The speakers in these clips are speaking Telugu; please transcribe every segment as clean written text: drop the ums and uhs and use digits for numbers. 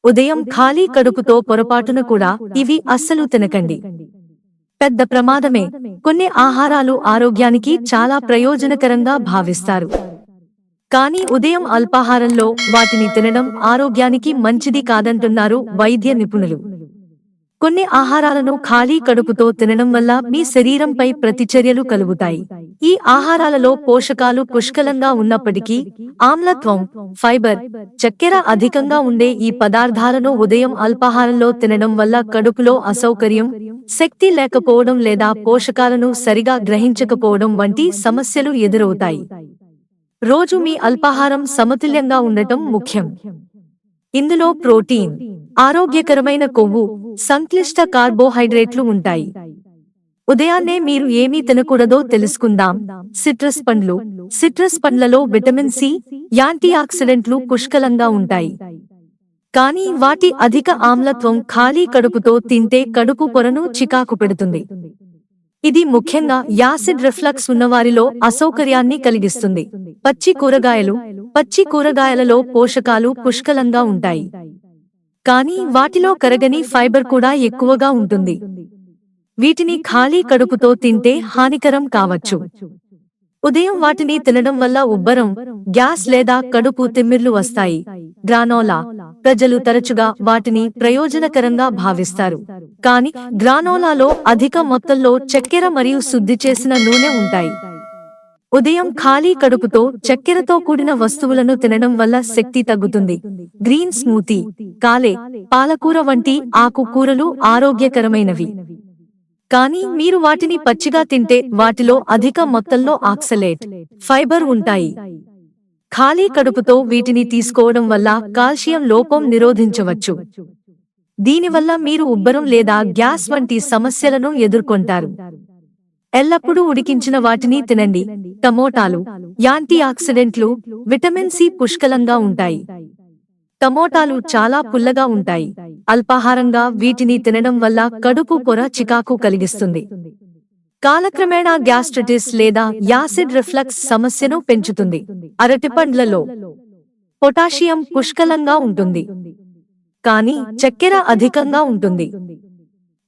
ఉదయం ఖాళీ కడుపుతో పొరపాటున కూడా ఇవి అస్సలు తినకండి. పెద్ద ప్రమాదమే. కొన్ని ఆహారాలు ఆరోగ్యానికి చాలా ప్రయోజనకరంగా భావిస్తారు. కానీ ఉదయం అల్పాహారంలో వాటిని తినడం ఆరోగ్యానికి మంచిది కాదంటున్నారు వైద్య నిపుణులు. కొన్ని ఆహారాలను ఖాళీ కడుపుతో తినడం వల్ల మీ శరీరంపై ప్రతిచర్యలు కలుగుతాయి. ఈ ఆహారాలలో పోషకాలు పుష్కలంగా ఉన్నప్పటికీ ఆమ్లత్వం, ఫైబర్, చక్కెర అధికంగా ఉండే ఈ పదార్థాలను ఉదయం అల్పాహారంలో తినడం వల్ల కడుపులో అసౌకర్యం, శక్తి లేకపోవడం లేదా పోషకాలను సరిగా గ్రహించకపోవడం వంటి సమస్యలు ఎదురవుతాయి. రోజు మీ అల్పాహారం సమతుల్యంగా ఉండటం ముఖ్యం. ఇందులో ప్రోటీన్, ఆరోగ్యకరమైన కొవ్వు, సంక్లిష్ట కార్బోహైడ్రేట్లు ఉంటాయి. ఉదయాన్నే మీరు ఏమీ తినకూడదో తెలుసుకుందాం. సిట్రస్ పండ్లు. సిట్రస్ పండ్లలో విటమిన్ సి, యాంటీ ఆక్సిడెంట్లు పుష్కలంగా ఉంటాయి. కానీ వాటి అధిక ఆమ్లత్వం ఖాళీ కడుపుతో తింటే కడుపు పొరను చికాకు పెడుతుంది. ఇది ముఖ్యంగా యాసిడ్ రిఫ్లక్స్ ఉన్నవారిలో అసౌకర్యాన్ని కలిగిస్తుంది. పచ్చి కూరగాయలు. పచ్చి కూరగాయలలో పోషకాలు పుష్కలంగా ఉంటాయి. కానీ వాటిలో కరగని ఫైబర్ కూడా ఎక్కువగా ఉంటుంది. వీటిని ఖాళీ కడుపుతో తింటే హానికరం కావచ్చు. ఉదయం వాటిని తినడం వల్ల ఉబ్బరం, గ్యాస్ లేదా కడుపు తిమ్మిర్లు వస్తాయి. గ్రానోలా. ప్రజలు తరచుగా వాటిని ప్రయోజనకరంగా భావిస్తారు. కానీ గ్రానోలాలో అధిక మొత్తంలో చక్కెర మరియు శుద్ధి చేసిన నూనె ఉంటాయి. ఉదయం ఖాళీ కడుపుతో చక్కెరతో కూడిన వస్తువులను తినడం వల్ల శక్తి తగ్గుతుంది. Green smoothie. కాలే, పాలకూర వంటి ఆకుకూరలు ఆరోగ్యకరమైనవి. కానీ మీరు వాటిని పచ్చిగా తింటే వాటిలో అధిక మొత్తంలో ఆక్సలేట్, ఫైబర్ ఉంటాయి. ఖాళీ కడుపుతో వీటిని తీసుకోవడం వల్ల కాల్షియం లోపం నిరోధించవచ్చు. దీనివల్ల మీరు ఉబ్బరం లేదా గ్యాస్ వంటి సమస్యలను ఎదుర్కొంటారు. ఎల్లప్పుడూ ఉడికించిన వాటిని తినండి. టమోటాలు. యాంటీ ఆక్సిడెంట్లు, విటమిన్ సి పుష్కలంగా ఉంటాయి. టమోటాలు చాలా పుల్లగా ఉంటాయి. అల్పాహారంగా వీటిని తినడం వల్ల కడుపు పొర చికాకు కలిగిస్తుంది. కాలక్రమేణా గ్యాస్ట్రిటిస్ లేదా యాసిడ్ రిఫ్లక్స్ సమస్యను పెంచుతుంది. అరటిపండ్లలో పొటాషియం పుష్కలంగా ఉంటుంది. కానీ చక్కెర అధికంగా ఉంటుంది.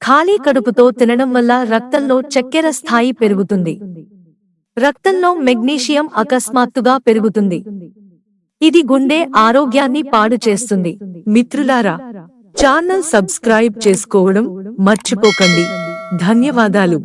ఖాళీ కడుపుతో తినడం వల్ల రక్తంలో చక్కెర స్థాయి పెరుగుతుంది. రక్తంలో మెగ్నీషియం అకస్మాత్తుగా పెరుగుతుంది. ఇది గుండె ఆరోగ్యాన్ని పాడు చేస్తుంది. మిత్రులారా, ఛానల్ సబ్స్క్రైబ్ చేసుకోవడం మర్చిపోకండి. ధన్యవాదాలు.